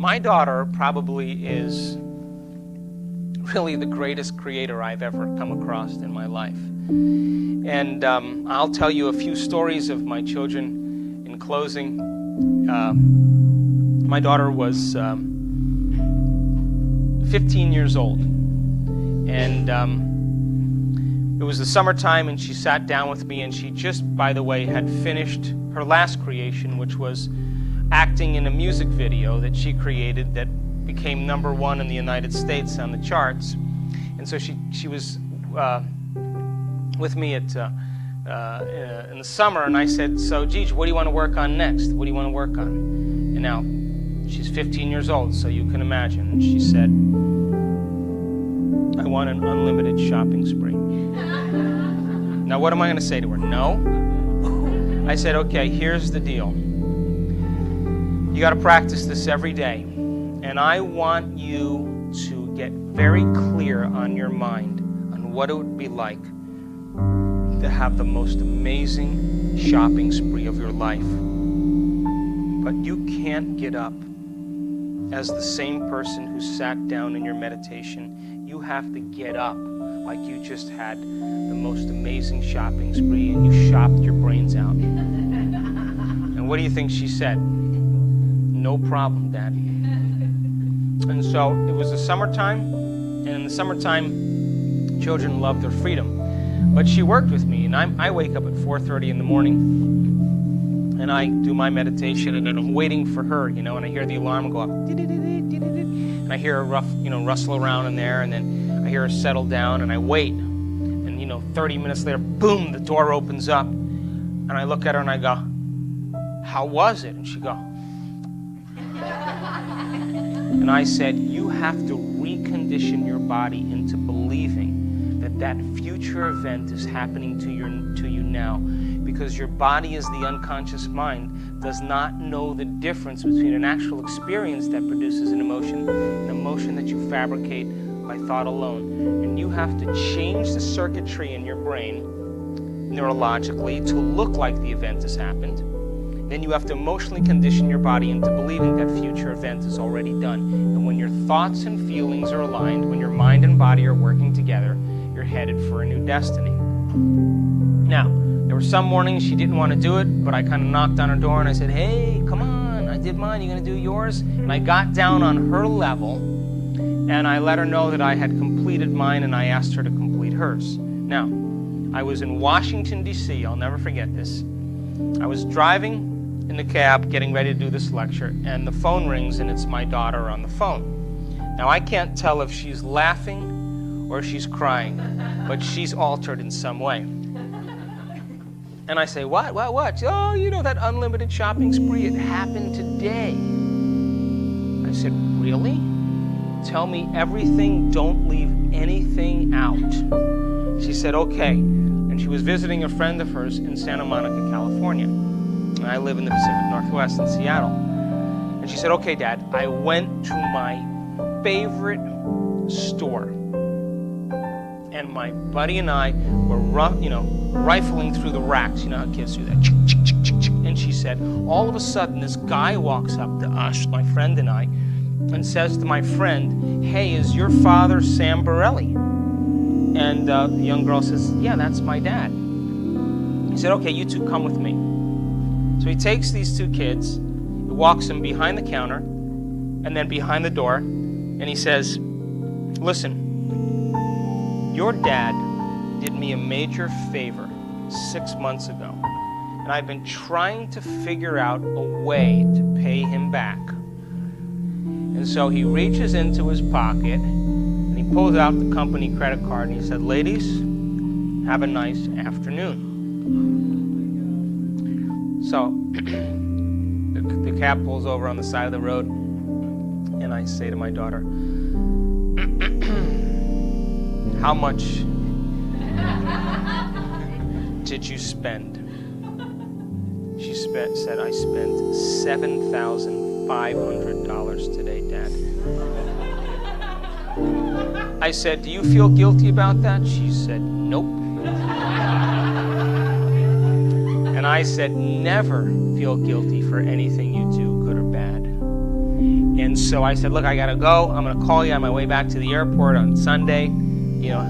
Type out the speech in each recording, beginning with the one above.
My daughter probably is really the greatest creator I've ever come across in my life. And I'll tell you a few stories of my children in closing. My daughter was 15 years old, and it was the summertime, and she sat down with me, and she just, by the way, had finished her last creation, which was acting in a music video that she created that became #1 in the United States on the charts. And so she was with me at in the summer, and I said, "So, Gigi, what do you want to work on next? What do you want to work on?" And now she's 15 years old, so you can imagine. And she said, "I want an unlimited shopping spree." Now, what am I going to say to her? No? I said, "Okay, here's the deal. You got to practice this every day, and I want you to get very clear on your mind on what it would be like to have the most amazing shopping spree of your life. But you can't get up as the same person who sat down in your meditation. You have to get up like you just had the most amazing shopping spree and you shopped your brains out." And what do you think she said? "No problem, Dad." And so it was the summertime, and in the summertime, children love their freedom. But she worked with me, and I wake up at 4:30 in the morning, and I do my meditation, and then I'm waiting for her, and I hear the alarm go up, and I hear her rustle around in there, and then I hear her settle down, and I wait, and 30 minutes later, boom, the door opens up, and I look at her and I go, "How was it?" And she go, and I said, "You have to recondition your body into believing that future event is happening to you now, because your body, as the unconscious mind, does not know the difference between an actual experience that produces an emotion that you fabricate by thought alone. And you have to change the circuitry in your brain neurologically to look like the event has happened. Then you have to emotionally condition your body into believing that future event is already done. And when your thoughts and feelings are aligned, when your mind and body are working together, you're headed for a new destiny." Now, there were some mornings she didn't want to do it, but I kind of knocked on her door and I said, "Hey, come on, I did mine, you going to do yours?" And I got down on her level and I let her know that I had completed mine, and I asked her to complete hers. Now, I was in Washington, D.C., I'll never forget this. I was driving in the cab getting ready to do this lecture, and the phone rings, and it's my daughter on the phone. Now, I can't tell if she's laughing or she's crying, but she's altered in some way. And I say, what? "Oh, that unlimited shopping spree, it happened today." I said, "Really? Tell me everything, don't leave anything out." She said, "Okay." And she was visiting a friend of hers in Santa Monica, California. And I live in the Pacific Northwest in Seattle. And she said, "Okay, Dad, I went to my favorite store. And my buddy and I were, rifling through the racks. You know how kids do that. And she said, all of a sudden, this guy walks up to us, my friend and I, and says to my friend, 'Hey, is your father Sam Borelli?' And the young girl says, 'Yeah, that's my dad.' He said, 'Okay, you two come with me.' So he takes these two kids, he walks them behind the counter, and then behind the door, and he says, 'Listen, your dad did me a major favor 6 months ago, and I've been trying to figure out a way to pay him back.' And so he reaches into his pocket, and he pulls out the company credit card, and he said, 'Ladies, have a nice afternoon.' So the cab pulls over on the side of the road, and I say to my daughter, 'How much did you spend?' She said, 'I spent $7,500 today, Dad.' I said, 'Do you feel guilty about that?' She said, 'Nope.' And I said, 'Never feel guilty for anything you do, good or bad. And so I said, look, I got to go. I'm going to call you on my way back to the airport on Sunday. You know,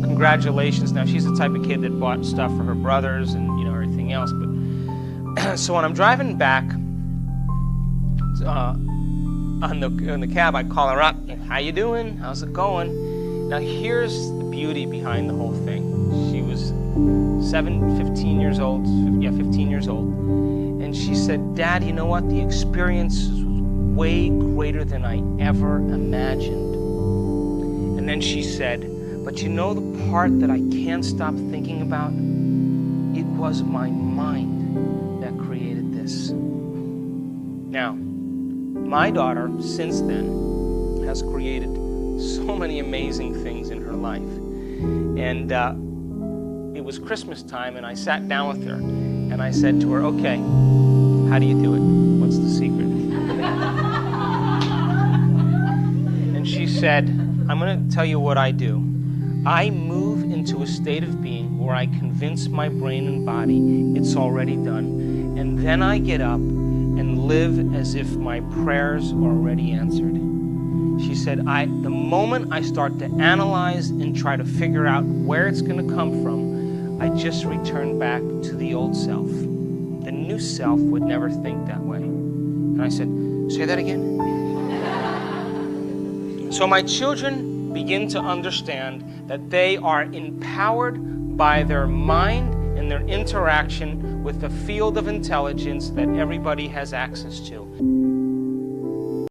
congratulations. Now, she's the type of kid that bought stuff for her brothers and, you know, everything else. But so when I'm driving back on the cab, I call her up. How you doing? How's it going? Now, here's the beauty behind the whole thing. She was 15 years old. Yeah, 15 years old. And she said, Dad, you know what? The experience was way greater than I ever imagined. And then she said, but you know the part that I can't stop thinking about? It was my mind that created this. Now, my daughter, since then, has created so many amazing things in her life. And it was Christmas time, and I sat down with her, and I said to her, okay, how do you do it? What's the secret? And she said, I'm going to tell you what I do. I move into a state of being where I convince my brain and body it's already done. And then I get up and live as if my prayers are already answered. She said, the moment I start to analyze and try to figure out where it's going to come from, I just return back to the old self. The new self would never think that way. And I said, say that again? So my children begin to understand that they are empowered by their mind and their interaction with the field of intelligence that everybody has access to.